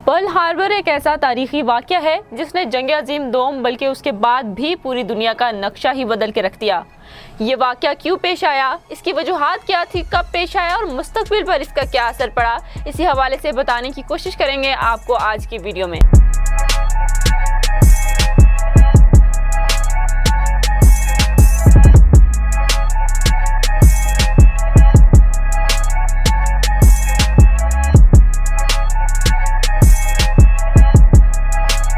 Pearl Harbor एक ऐसा तारीखी वाक़या है जिसने जंग अजीम दोम बल्कि उसके बाद भी पूरी दुनिया का नक्शा ही बदल के रख दिया। ये वाक़या क्यों पेश आया, इसकी वजूहात क्या थी, कब पेश आया और मुस्तकबिल पर इसका क्या असर पड़ा, इसी हवाले से बताने की कोशिश करेंगे आपको आज की वीडियो में।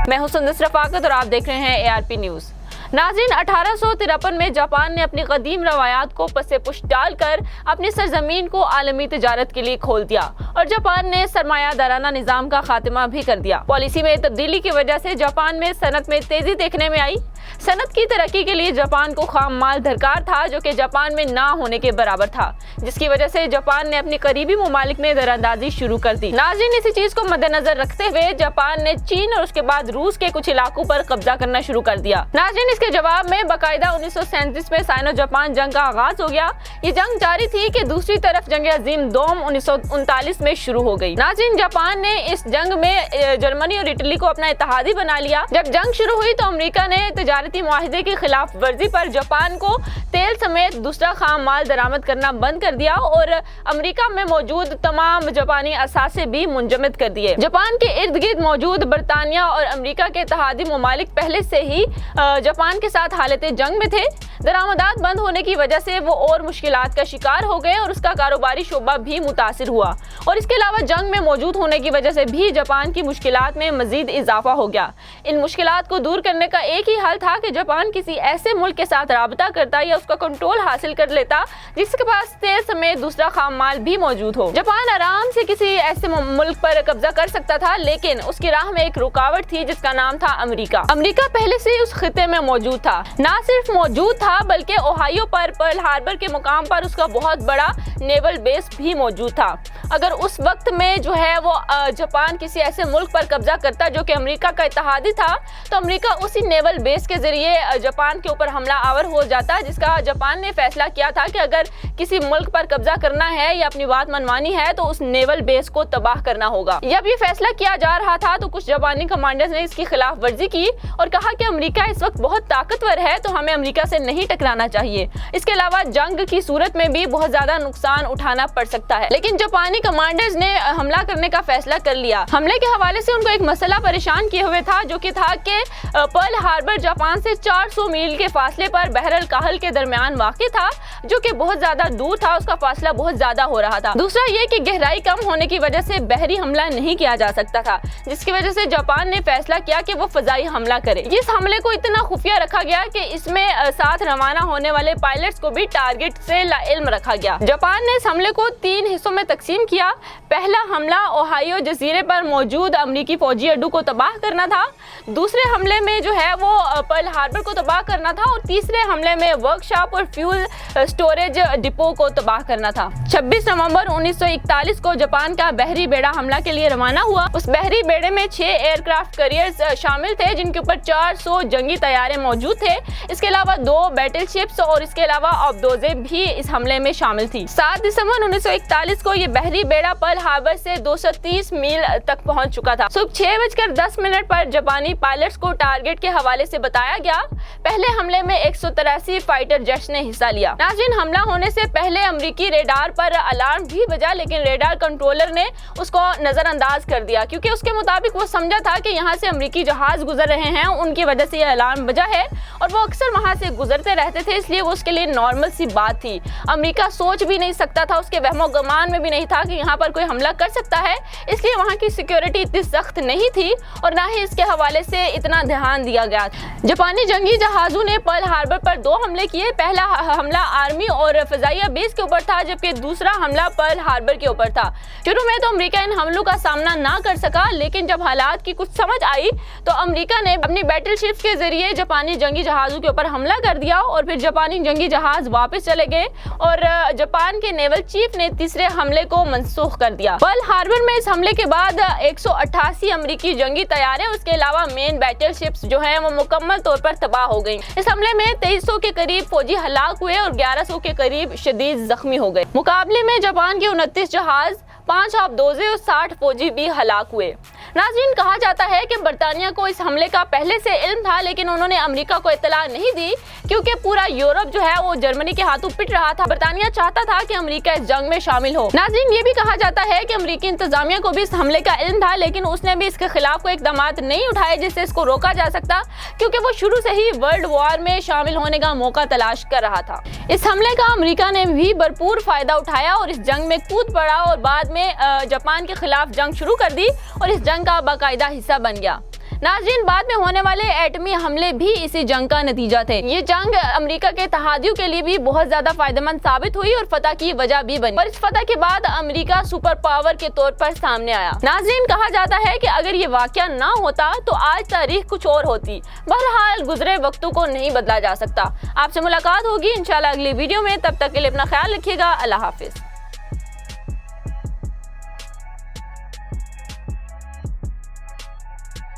मैं हूं सुंदस रफाकत और आप देख रहे हैं ARP न्यूज़। नाज़रीन, 1853 में जापान ने अपनी कदीम रवायात को पसे पुश डालकर अपनी सरजमीन को आलमी तिजारत के लिए खोल दिया और जापान ने सरमायादाराना निज़ाम का खात्मा भी कर दिया। पॉलिसी में तब्दीली की वजह से जापान में सनत में तेजी देखने में आई। सनत की तरक्की के लिए जापान को खाम माल दरकार था जो कि जापान में ना होने के बराबर था, जिसकी वजह से जापान ने अपनी करीबी मुमालिक में दरांदाजी शुरू कर दी। नाज़रीन, इसी चीज को मद्देनजर रखते हुए जापान ने चीन और उसके बाद रूस के कुछ इलाकों पर कब्जा करना शुरू कर दिया। नाज़रीन, इसके जवाब में बाकायदा 1937 में साइनो जापान जंग का आगाज हो गया। ये जंग जारी थी कि दूसरी तरफ जंग अजीम दोम 1939 में शुरू हो गई। नाज़रीन, जापान ने इस जंग में जर्मनी और इटली को अपना इत्तेहादी बना लिया। जब जंग शुरू हुई तो अमेरिका ने तिजारती मुआहिदे की खिलाफ वर्जी पर जापान को तेल समेत दूसरा खाम माल दरामद करना बंद कर दिया और अमेरिका में मौजूद तमाम जापानी असासे भी मुंजमद कर दिए। जापान के इर्द गिर्द मौजूद बरतानिया और अमेरिका के इत्तेहादी मुमालिक पहले से ही जापान के साथ हालत जंग में थे। दरामदात बंद होने की वजह से वो और मुश्किलात का शिकार हो गए और उसका कारोबारी शोबा भी मुतासिर हुआ और इसके अलावा जंग में मौजूद होने की वजह से भी जापान की मुश्किलात में मजीद इजाफा हो गया। इन मुश्किलात को दूर करने का एक ही हल था कि जापान किसी ऐसे मुल्क के साथ राबता करता या उसका कंट्रोल हासिल कर लेता जिसके पास तेल समेत दूसरा खाम माल भी मौजूद हो। जापान आराम से किसी ऐसे मुल्क पर कब्जा कर सकता था, लेकिन उसकी राह में एक रुकावट थी जिसका नाम था अमेरिका। अमेरिका पहले से ही उस खिते में मौजूद था, ना सिर्फ मौजूद था बल्कि ओहायो पर पर्ल हार्बर के मुकाम पर उसका बहुत बड़ा नेवल बेस भी मौजूद था। अगर उस वक्त में जो है वो जापान किसी ऐसे मुल्क पर कब्जा करता जो कि अमेरिका का इत्तेहादी था, तो अमेरिका उसी नेवल बेस के जरिए जापान के ऊपर हमला आवर हो जाता, जिसका जापान ने फैसला किया था कि अगर किसी मुल्क पर कब्जा करना है या अपनी बात मनवानी है तो उस नेवल बेस को तबाह करना होगा। जब ये फैसला किया जा रहा था तो कुछ जापानी कमांडर्स ने इसकी खिलाफ वर्जी की और कहा कि अमेरिका इस वक्त बहुत ताकतवर है तो हमें अमेरिका से नहीं टकराना चाहिए। इसके अलावा जंग की सूरत में भी बहुत ज्यादा नुकसान उठाना पड़ सकता है, लेकिन जापानी कमांडर्स ने हमला करने का फैसला कर लिया। हमले के हवाले से उनको एक मसला परेशान किए हुए था जो कि था कि पर्ल हार्बर जापान से 400 मील के फासले पर बहरल काहल के दरमियान वाक़ था, जो कि बहुत ज्यादा दूर था, उसका फासला बहुत ज्यादा हो रहा था। दूसरा ये कि गहराई कम होने की वजह से बहरी हमला नहीं किया जा सकता था, जिसकी वजह से जापान ने फैसला किया कि वो फजाई हमला करे। इस हमले को इतना खुफिया रखा गया कि इसमें साथ रवाना होने वाले पायलट्स को भी टारगेट से लाइल्म रखा गया। जापान ने इस हमले को 3 हिस्सों में तकसीम किया। पहला हमला ओहायो जजीरे पर मौजूद अमरीकी फौजी अड्डू को तबाह करना था, दूसरे हमले में जो है वो पर्ल हार्बर को तबाह करना था और तीसरे हमले में वर्कशॉप और फ्यूल स्टोरेज डिपो को तबाह करना था। 26 नवंबर 1941 को जापान का बहरी बेड़ा हमला के लिए रवाना हुआ। उस बहरी बेड़े में 6 एयरक्राफ्ट कैरियर्स शामिल थे जिनके ऊपर 400 जंगी तैयारे मौजूद थे। इसके अलावा 2 बैटलशिप्स और इसके अलावा अबदोजे भी इस हमले में शामिल थी। 7 दिसंबर 1941 को ये बहरी बेड़ा पर्ल हार्बर से 230 मील तक पहुंच चुका था। सुबह 6:10 पर जापानी पायलट्स को टारगेट के हवाले से बताया गया। पहले हमले में 183 फाइटर जेट्स ने हिस्सा लिया। नाज़रीन, हमला होने से पहले अमेरिकी रेडार पर अलार्म भी बजा, लेकिन रेडार कंट्रोलर ने उसको नजरअंदाज कर दिया क्योंकि उसके मुताबिक वो समझा था कि यहाँ से अमेरिकी जहाज गुजर रहे हैं, उनकी वजह से ये अलार्म बजा है और वो अक्सर वहाँ से गुजरते रहते थे, इसलिए वो उसके लिए नॉर्मल सी बात थी। अमेरिका सोच भी नहीं सकता था, उसके वहमो गुमान में भी नहीं था कि यहाँ पर कोई हमला कर सकता है, इसलिए वहाँ की सिक्योरिटी इतनी सख्त नहीं थी और ना ही इसके हवाले से इतना ध्यान दिया गया। जापानी जंगी जहाजों ने पर्ल हार्बर पर 2 हमले किए। पहला हमला आर्मी और फजाइया बेस के ऊपर था, जबकि दूसरा हमला पर्ल हार्बर के ऊपर था। शुरू में तो अमेरिका इन हमलों का सामना ना कर सका, लेकिन जब हालात की कुछ समझ आई तो अमेरिका ने अपनी बैटलशिप्स के जरिए जापानी जंगी जहाजों के ऊपर हमला कर दिया और फिर जापानी जंगी जहाज वापस चले गए और जापान के नेवल चीफ ने तीसरे हमले को मनसूख कर दिया। पर्ल हार्बर में इस हमले के बाद 188 अमेरिकी जंगी तैयारे, उसके अलावा मेन बैटलशिप्स जो हैं वो मुकम्मल तौर पर तबाह हो गई। इस हमले में 2300 के करीब फौजी हलाक हुए और 1100 के करीब शदीद जख्मी हो गए। मुकाबले में जापान के 29 जहाज 5 आबदोज़े और 60 फौजी भी हलाक हुए। नाज़रीन, कहा जाता है कि बरतानिया को इस हमले का पहले से इल्म था, लेकिन उन्होंने अमेरिका को इत्तला नहीं दी क्योंकि पूरा यूरोप जो है वो जर्मनी के हाथों पिट रहा था। बरतानिया चाहता था कि अमेरिका इस जंग में शामिल हो। नाज़रीन, ये भी कहा जाता है कि अमेरिकी इंतजामिया को भी इस हमले का इल्म था, लेकिन उसने भी इसके खिलाफ कोई इक़दाम नहीं उठाए जिससे इसको रोका जा सकता, क्योंकि वो शुरू से ही वर्ल्ड वॉर में शामिल होने का मौका तलाश कर रहा था। इस हमले का अमेरिका ने भी भरपूर फायदा उठाया और इस जंग में कूद पड़ा और बाद में जापान के खिलाफ जंग शुरू कर दी और इस जंग का बाकायदा हिस्सा बन गया। नाज़रीन, बाद में होने वाले एटमी हमले भी इसी जंग का नतीजा थे। ये जंग अमेरिका के इत्तेहादियों के लिए भी बहुत ज्यादा फायदेमंद साबित हुई और फतह की वजह भी बनी, और इस फतह के बाद अमेरिका सुपर पावर के तौर पर सामने आया। नाज़रीन, कहा जाता है कि अगर ये वाकया ना होता तो आज तारीख कुछ और होती। बहरहाल गुजरे वक्तों को नहीं बदला जा सकता। आपसे मुलाकात होगी इंशाल्लाह अगली वीडियो में, तब तक के लिए अपना ख्याल रखिएगा। अल्लाह हाफिज।